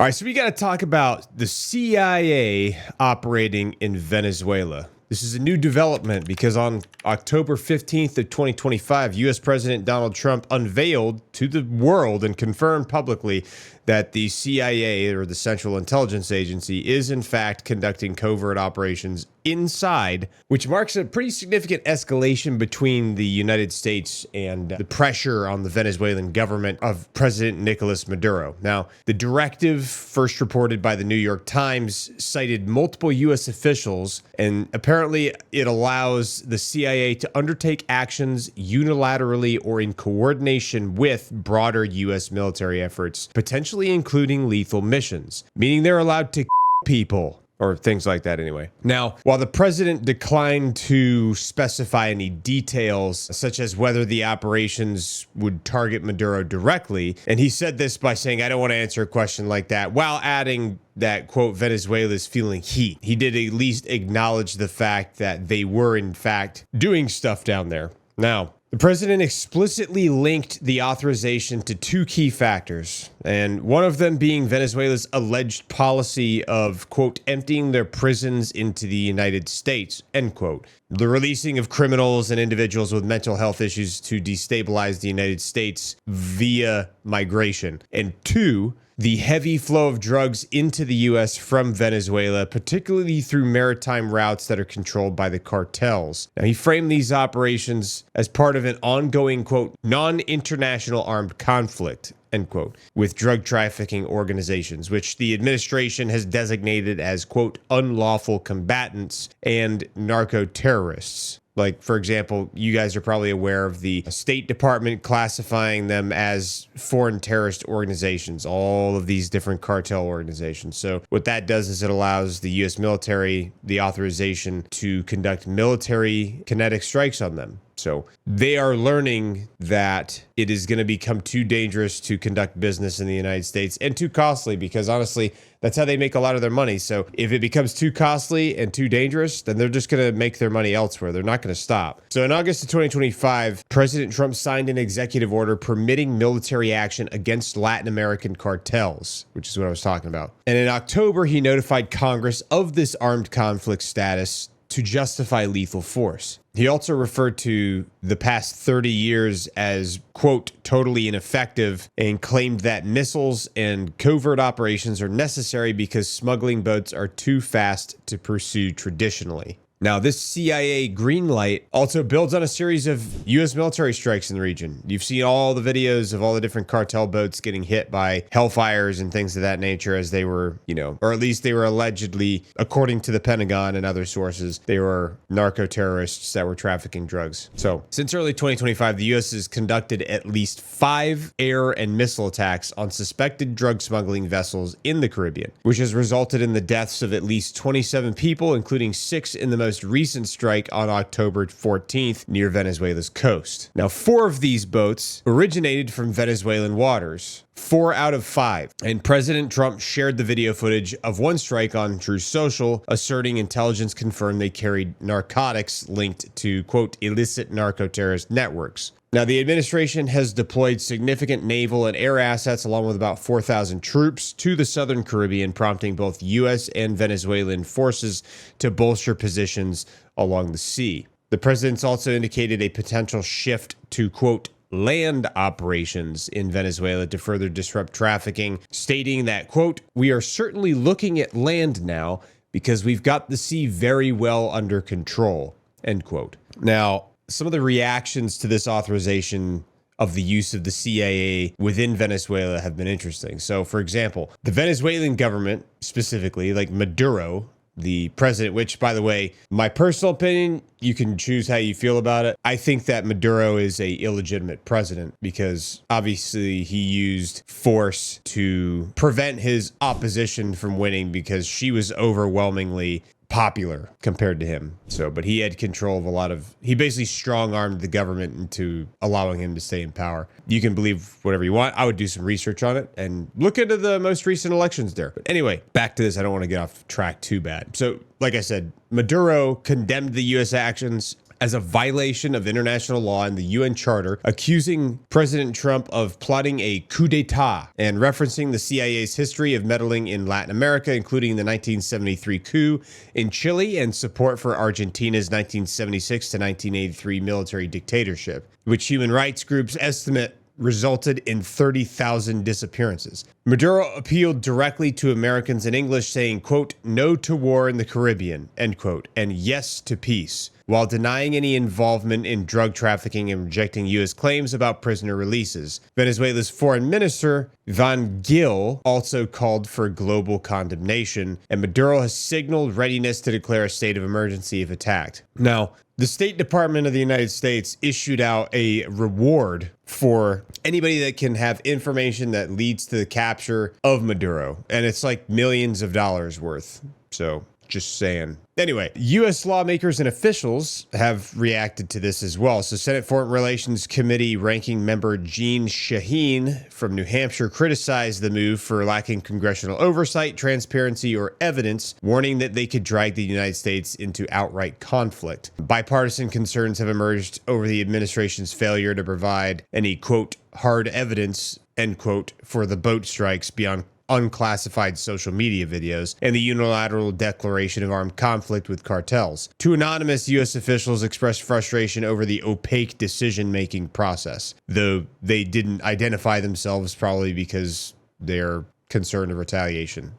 All right, so we got to talk about the CIA operating in Venezuela. This is a new development because on October 15th of 2025, U.S. President Donald Trump unveiled to the world and confirmed publicly that the CIA, or the Central Intelligence Agency, is in fact conducting covert operations inside, which marks a pretty significant escalation between the United States and the pressure on the Venezuelan government of President Nicolas Maduro. Now, the directive, first reported by the New York Times, cited multiple U.S. officials, and apparently it allows the CIA to undertake actions unilaterally or in coordination with broader U.S. military efforts, potentially including lethal missions, meaning they're allowed to kill people. Or things like that anyway. Now, while the president declined to specify any details, such as whether the operations would target Maduro directly, and he said this by saying, I don't want to answer a question like that, while adding that, quote, Venezuela is feeling heat. He did at least acknowledge the fact that they were, in fact, doing stuff down there. Now, the president explicitly linked the authorization to two key factors, and one of them being Venezuela's alleged policy of, quote, emptying their prisons into the United States, end quote. The releasing of criminals and individuals with mental health issues to destabilize the United States via migration. And two, the heavy flow of drugs into the U.S. from Venezuela, particularly through maritime routes that are controlled by the cartels. Now, he framed these operations as part of an ongoing, quote, non-international armed conflict, end quote, with drug trafficking organizations, which the administration has designated as, quote, unlawful combatants and narco-terrorists. Like, for example, you guys are probably aware of the State Department classifying them as foreign terrorist organizations, all of these different cartel organizations. So what that does is it allows the U.S. military the authorization to conduct military kinetic strikes on them. So they are learning that it is going to become too dangerous to conduct business in the United States and too costly because, honestly, that's how they make a lot of their money. So if it becomes too costly and too dangerous, then they're just going to make their money elsewhere. They're not going to stop. So in August of 2025, President Trump signed an executive order permitting military action against Latin American cartels, which is what I was talking about. And in October, he notified Congress of this armed conflict status to justify lethal force. He also referred to the past 30 years as, quote, totally ineffective, and claimed that missiles and covert operations are necessary because smuggling boats are too fast to pursue traditionally. Now, this CIA green light also builds on a series of U.S. military strikes in the region. You've seen all the videos of all the different cartel boats getting hit by hellfires and things of that nature as they were, or at least they were allegedly, according to the Pentagon and other sources, they were narco-terrorists that were trafficking drugs. So, since early 2025, the U.S. has conducted at least 5 air and missile attacks on suspected drug smuggling vessels in the Caribbean, which has resulted in the deaths of at least 27 people, including 6 in the most recent strike on October 14th near Venezuela's coast. Now, 4 of these boats originated from Venezuelan waters. 4 out of 5. And President Trump shared the video footage of one strike on Truth Social, asserting intelligence confirmed they carried narcotics linked to, quote, illicit narco-terrorist networks. Now, the administration has deployed significant naval and air assets along with about 4,000 troops to the southern Caribbean, prompting both U.S. and Venezuelan forces to bolster positions along the sea. The president's also indicated a potential shift to, quote, land operations in Venezuela to further disrupt trafficking, stating that, quote, we are certainly looking at land now because we've got the sea very well under control, end quote. Now, some of the reactions to this authorization of the use of the CIA within Venezuela have been interesting. So, for example, the Venezuelan government, specifically, like Maduro, the president, which, by the way, my personal opinion, you can choose how you feel about it. I think that Maduro is a illegitimate president because obviously he used force to prevent his opposition from winning because she was overwhelmingly popular compared to him. So, but he had control of he basically strong-armed the government into allowing him to stay in power. You can believe whatever you want. I would do some research on it and look into the most recent elections there. But anyway, back to this. I don't want to get off track too bad. So, like I said, Maduro condemned the U.S. actions as a violation of international law and the UN Charter, accusing President Trump of plotting a coup d'etat and referencing the CIA's history of meddling in Latin America, including the 1973 coup in Chile and support for Argentina's 1976 to 1983 military dictatorship, which human rights groups estimate resulted in 30,000 disappearances. Maduro appealed directly to Americans in English, saying, quote, "No to war in the Caribbean," end quote, and yes to peace, while denying any involvement in drug trafficking and rejecting U.S. claims about prisoner releases. Venezuela's foreign minister, Van Gil, also called for global condemnation, and Maduro has signaled readiness to declare a state of emergency if attacked. Now, the State Department of the United States issued out a reward for anybody that can have information that leads to the capture of Maduro, and it's like millions of dollars worth. So just saying. Anyway, U.S. lawmakers and officials have reacted to this as well. So Senate Foreign Relations Committee ranking member Jeanne Shaheen from New Hampshire criticized the move for lacking congressional oversight, transparency, or evidence, warning that they could drag the United States into outright conflict. Bipartisan concerns have emerged over the administration's failure to provide any, quote, hard evidence, end quote, for the boat strikes beyond unclassified social media videos and the unilateral declaration of armed conflict with cartels. Two anonymous U.S. officials expressed frustration over the opaque decision-making process, though they didn't identify themselves, probably because they're concerned of retaliation.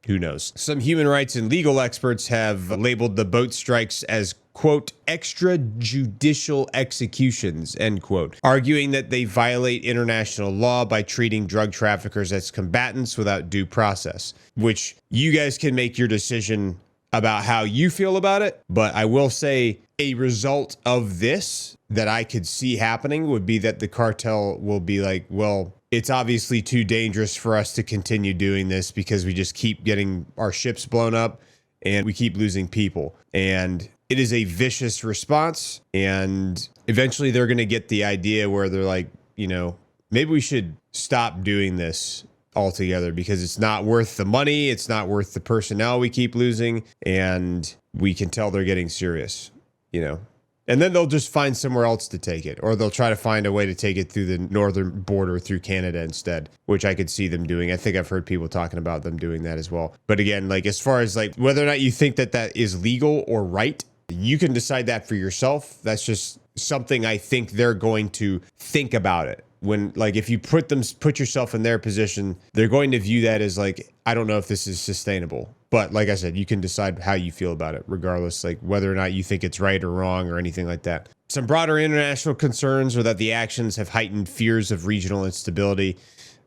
Who knows? Some human rights and legal experts have labeled the boat strikes as, quote, extrajudicial executions, end quote, arguing that they violate international law by treating drug traffickers as combatants without due process, which you guys can make your decision about how you feel about it. But I will say a result of this that I could see happening would be that the cartel will be like, well, it's obviously too dangerous for us to continue doing this because we just keep getting our ships blown up and we keep losing people. And it is a vicious response. And eventually they're going to get the idea where they're like, you know, maybe we should stop doing this altogether because it's not worth the money. It's not worth the personnel we keep losing. And we can tell they're getting serious, you know. And then they'll just find somewhere else to take it, or they'll try to find a way to take it through the northern border through Canada instead, which I could see them doing. I think I've heard people talking about them doing that as well. But again, like as far as like whether or not you think that that is legal or right, you can decide that for yourself. That's just something I think they're going to think about it. When like if you put yourself in their position, they're going to view that as like, I don't know if this is sustainable. But like I said, you can decide how you feel about it, regardless, like whether or not you think it's right or wrong or anything like that. Some broader international concerns are that the actions have heightened fears of regional instability,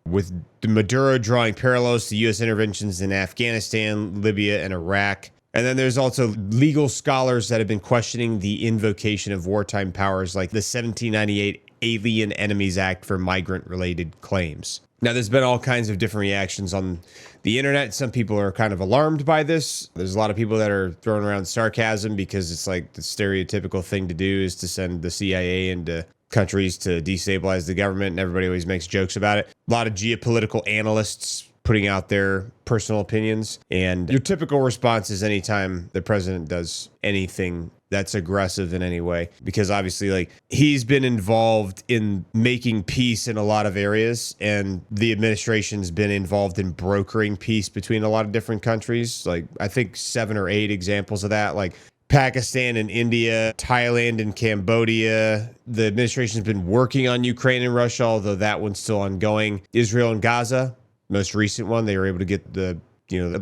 with Maduro drawing parallels to U.S. interventions in Afghanistan, Libya, and Iraq. And then there's also legal scholars that have been questioning the invocation of wartime powers like the 1798 Alien Enemies Act for migrant-related claims. Now, there's been all kinds of different reactions on the internet. Some people are kind of alarmed by this. There's a lot of people that are throwing around sarcasm because it's like the stereotypical thing to do is to send the CIA into countries to destabilize the government, and everybody always makes jokes about it. A lot of geopolitical analysts putting out their personal opinions, and your typical response is anytime the president does anything that's aggressive in any way, because obviously like he's been involved in making peace in a lot of areas, and the administration's been involved in brokering peace between a lot of different countries. Like I think 7 or 8 examples of that, like Pakistan and India, Thailand and Cambodia. The administration's been working on Ukraine and Russia, although that one's still ongoing. Israel and Gaza, most recent one, they were able to get the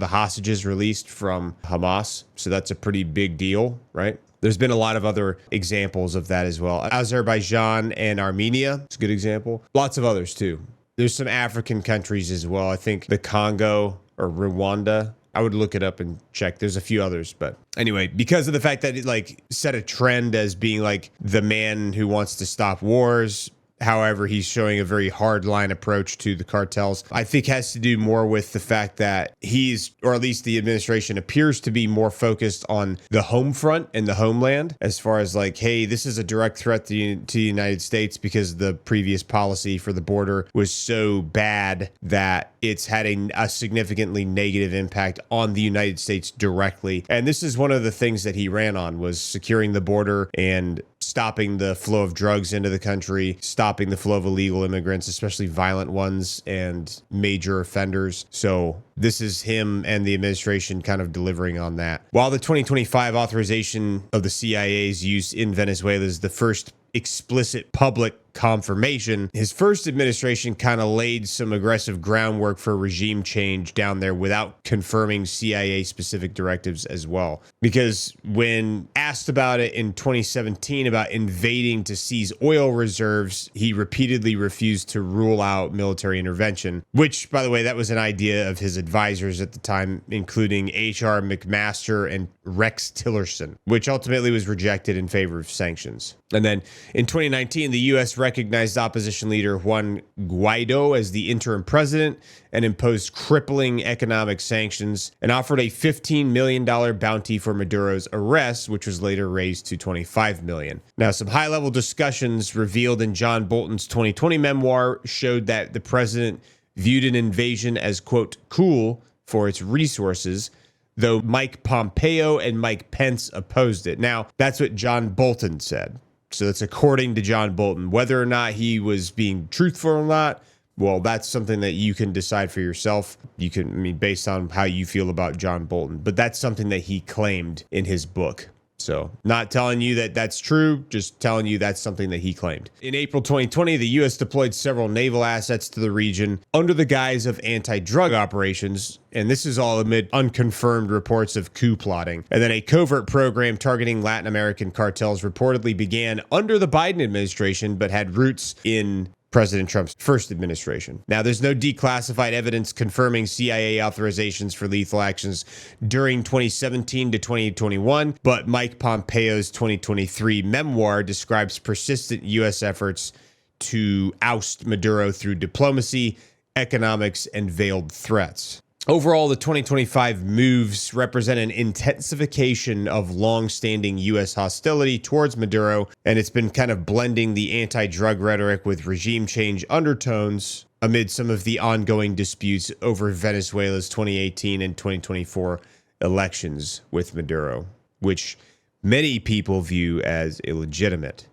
hostages released from Hamas. So that's a pretty big deal, right? There's been a lot of other examples of that as well. Azerbaijan and Armenia, it's a good example. Lots of others too. There's some African countries as well. I think the Congo or Rwanda. I would look it up and check. There's a few others, but anyway, because of the fact that it like set a trend as being like the man who wants to stop wars, However, he's showing a very hardline approach to the cartels. I think has to do more with the fact that he's, or at least the administration appears to be more focused on the home front and the homeland, as far as like, hey, this is a direct threat to the United States because the previous policy for the border was so bad that it's had a significantly negative impact on the United States directly. And this is one of the things that he ran on, was securing the border and stopping the flow of drugs into the country, stopping the flow of illegal immigrants, especially violent ones and major offenders. So this is him and the administration kind of delivering on that. While the 2025 authorization of the CIA's use in Venezuela is the first explicit public confirmation, his first administration kind of laid some aggressive groundwork for regime change down there without confirming CIA specific directives as well. Because when asked about it in 2017 about invading to seize oil reserves, he repeatedly refused to rule out military intervention, which, by the way, that was an idea of his advisors at the time, including H.R. McMaster and Rex Tillerson, which ultimately was rejected in favor of sanctions. And then in 2019, the U.S. recognized opposition leader Juan Guaido as the interim president and imposed crippling economic sanctions and offered a $15 million bounty for Maduro's arrest, which was later raised to $25 million. Now, some high-level discussions revealed in John Bolton's 2020 memoir showed that the president viewed an invasion as, quote, cool for its resources, though Mike Pompeo and Mike Pence opposed it. Now, that's what John Bolton said. So that's according to John Bolton. Whether or not he was being truthful or not, well, that's something that you can decide for yourself. You can, I mean, based on how you feel about John Bolton. But that's something that he claimed in his book. So not telling you that that's true, just telling you that's something that he claimed. In April 2020, the U.S. deployed several naval assets to the region under the guise of anti-drug operations. And this is all amid unconfirmed reports of coup plotting. And then a covert program targeting Latin American cartels reportedly began under the Biden administration, but had roots in President Trump's first administration. Now, there's no declassified evidence confirming CIA authorizations for lethal actions during 2017 to 2021, but Mike Pompeo's 2023 memoir describes persistent U.S. efforts to oust Maduro through diplomacy, economics, and veiled threats. Overall, the 2025 moves represent an intensification of long-standing U.S. hostility towards Maduro, and it's been kind of blending the anti-drug rhetoric with regime change undertones amid some of the ongoing disputes over Venezuela's 2018 and 2024 elections with Maduro, which many people view as illegitimate.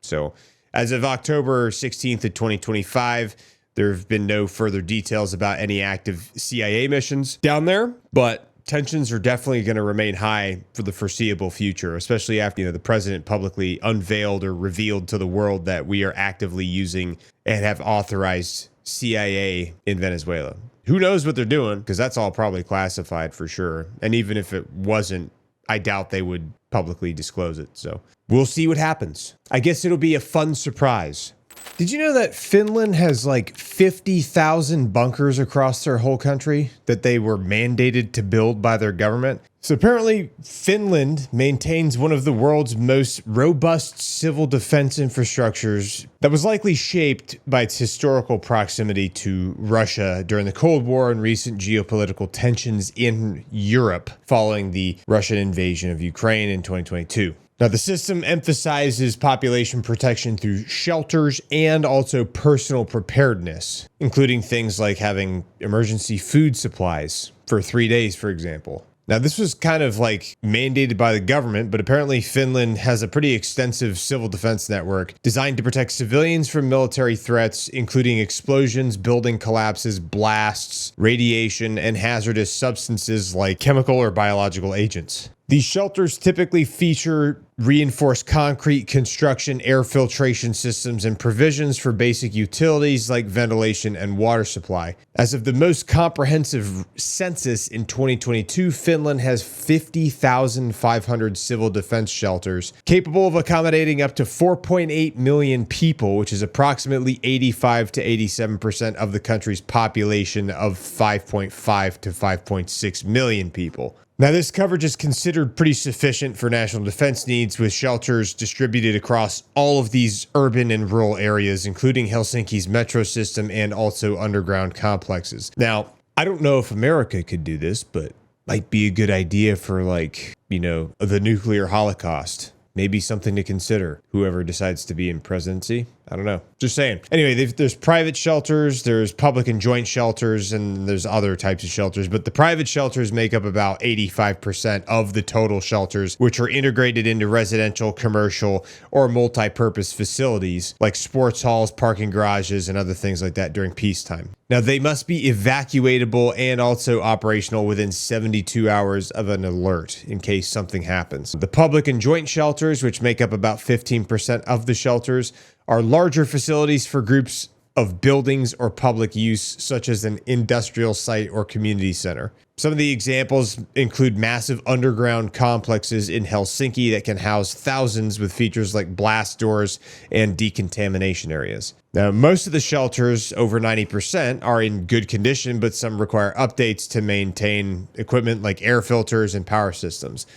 So, as of October 16th of 2025, there have been no further details about any active CIA missions down there, but tensions are definitely going to remain high for the foreseeable future, especially after, the president publicly unveiled or revealed to the world that we are actively using and have authorized CIA in Venezuela. Who knows what they're doing? Because that's all probably classified for sure. And even if it wasn't, I doubt they would publicly disclose it. So we'll see what happens. I guess it'll be a fun surprise. Did you know that Finland has like 50,000 bunkers across their whole country that they were mandated to build by their government? So apparently Finland maintains one of the world's most robust civil defense infrastructures that was likely shaped by its historical proximity to Russia during the Cold War and recent geopolitical tensions in Europe following the Russian invasion of Ukraine in 2022. Now, the system emphasizes population protection through shelters and also personal preparedness, including things like having emergency food supplies for 3 days, for example. Now, this was kind of like mandated by the government, but apparently Finland has a pretty extensive civil defense network designed to protect civilians from military threats, including explosions, building collapses, blasts, radiation, and hazardous substances like chemical or biological agents. These shelters typically feature reinforced concrete construction, air filtration systems, and provisions for basic utilities like ventilation and water supply. As of the most comprehensive census in 2022, Finland has 50,500 civil defense shelters capable of accommodating up to 4.8 million people, which is approximately 85 to 87% of the country's population of 5.5 to 5.6 million people. Now, this coverage is considered pretty sufficient for national defense needs, with shelters distributed across all of these urban and rural areas, including Helsinki's metro system and also underground complexes. Now, I don't know if America could do this, but might be a good idea for, like, the nuclear holocaust. Maybe something to consider, whoever decides to be in presidency. I don't know. Just saying. Anyway, there's private shelters, there's public and joint shelters, and there's other types of shelters. But the private shelters make up about 85% of the total shelters, which are integrated into residential, commercial, or multi-purpose facilities like sports halls, parking garages, and other things like that during peacetime. Now, they must be evacuatable and also operational within 72 hours of an alert in case something happens. The public and joint shelters, which make up about 15% of the shelters, are larger facilities for groups of buildings or public use, such as an industrial site or community center. Some of the examples include massive underground complexes in Helsinki that can house thousands, with features like blast doors and decontamination areas. Now, most of the shelters, over 90%, are in good condition, but some require updates to maintain equipment like air filters and power systems.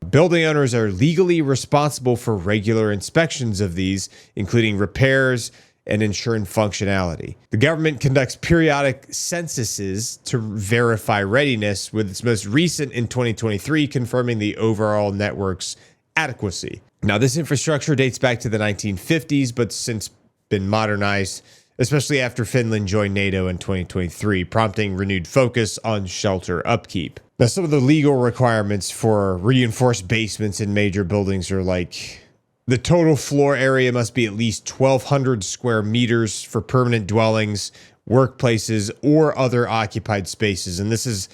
Building owners are legally responsible for regular inspections of these, including repairs and ensuring functionality. The government conducts periodic censuses to verify readiness, with its most recent in 2023 confirming the overall network's adequacy. Now, this infrastructure dates back to the 1950s, but since been modernized, especially after Finland joined NATO in 2023, prompting renewed focus on shelter upkeep. Now, some of the legal requirements for reinforced basements in major buildings are like, the total floor area must be at least 1,200 square meters for permanent dwellings, workplaces, or other occupied spaces. And this is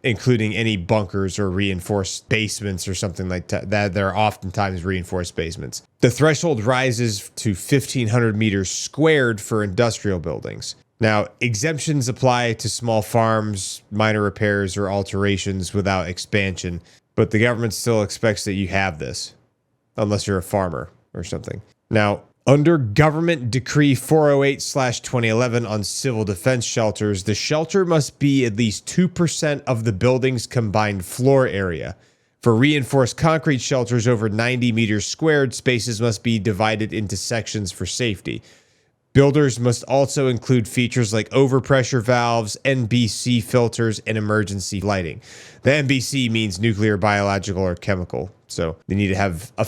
including any bunkers or reinforced basements or something like that. They're oftentimes reinforced basements. The threshold rises to 1,500 meters squared for industrial buildings. Now, exemptions apply to small farms, minor repairs, or alterations without expansion, but the government still expects that you have this, unless you're a farmer or something. Now, under Government Decree 408/2011 on civil defense shelters, the shelter must be at least 2% of the building's combined floor area. For reinforced concrete shelters over 90 meters squared, spaces must be divided into sections for safety. Builders must also include features like overpressure valves, NBC filters, and emergency lighting. The NBC means nuclear, biological, or chemical. So they need to have a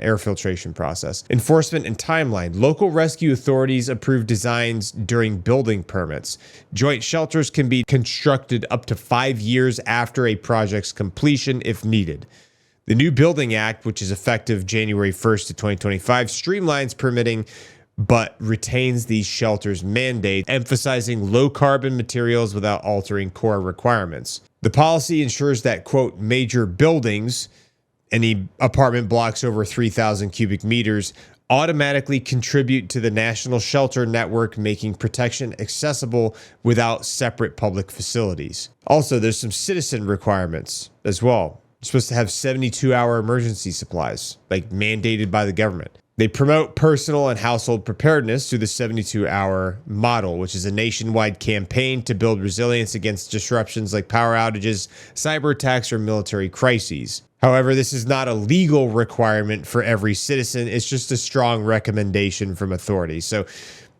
air filtration process. Enforcement and timeline. Local rescue authorities approve designs during building permits. Joint shelters can be constructed up to 5 years after a project's completion if needed. The new Building Act, which is effective January 1st of 2025, streamlines permitting but retains these shelters' mandate, emphasizing low-carbon materials without altering core requirements. The policy ensures that, quote, major buildings, any apartment blocks over 3,000 cubic meters, automatically contribute to the national shelter network, making protection accessible without separate public facilities. Also, there's some citizen requirements as well. You're supposed to have 72-hour emergency supplies, like mandated by the government. They promote personal and household preparedness through the 72-hour model, which is a nationwide campaign to build resilience against disruptions like power outages, cyber attacks, or military crises. However, this is not a legal requirement for every citizen. It's just a strong recommendation from authorities. So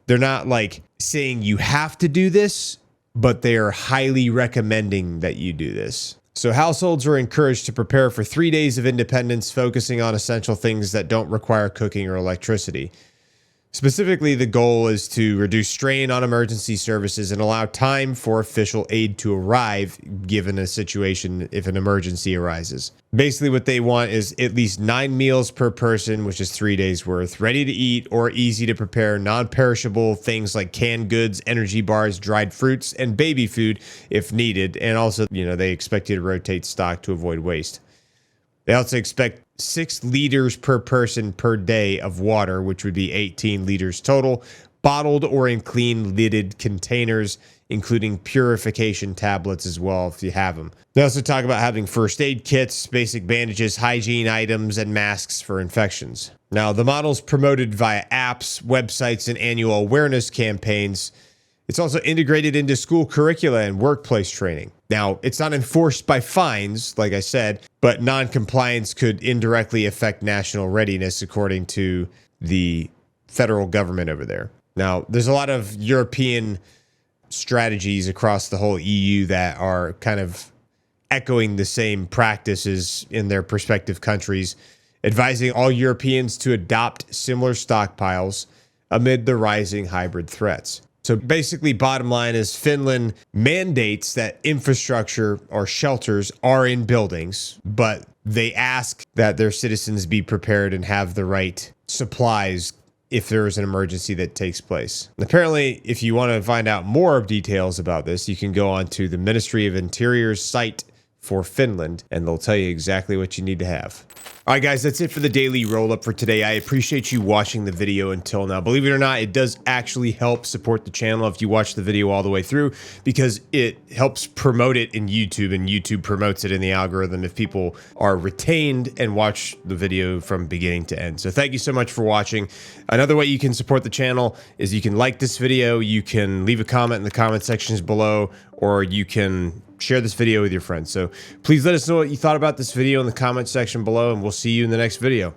they're not like saying you have to do this, but they are highly recommending that you do this. So households are encouraged to prepare for 3 days of independence, focusing on essential things that don't require cooking or electricity. Specifically, the goal is to reduce strain on emergency services and allow time for official aid to arrive, given a situation if an emergency arises. Basically, what they want is at least 9 meals per person, which is 3 days worth, ready to eat or easy to prepare, non-perishable things like canned goods, energy bars, dried fruits, and baby food if needed. And also, they expect you to rotate stock to avoid waste. They also expect 6 liters per person per day of water, which would be 18 liters total, bottled or in clean lidded containers, including purification tablets as well if you have them. They also talk about having first aid kits, basic bandages, hygiene items, and masks for infections. Now, the model's promoted via apps, websites, and annual awareness campaigns. It's also integrated into school curricula and workplace training. Now, it's not enforced by fines, like I said, but non-compliance could indirectly affect national readiness, according to the federal government over there. Now, there's a lot of European strategies across the whole EU that are kind of echoing the same practices in their respective countries, advising all Europeans to adopt similar stockpiles amid the rising hybrid threats. So basically, bottom line is Finland mandates that infrastructure or shelters are in buildings, but they ask that their citizens be prepared and have the right supplies if there is an emergency that takes place. Apparently, if you want to find out more details about this, you can go on to the Ministry of Interior's site for Finland, and they'll tell you exactly what you need to have. All right, guys, that's it for the daily roll-up for today. I appreciate you watching the video until now. Believe it or not, it does actually help support the channel if you watch the video all the way through, because it helps promote it in YouTube, and YouTube promotes it in the algorithm if people are retained and watch the video from beginning to end. So thank you so much for watching. Another way you can support the channel is you can like this video, you can leave a comment in the comment sections below, or you can share this video with your friends. So please let us know what you thought about this video in the comment section below, and we'll see you in the next video.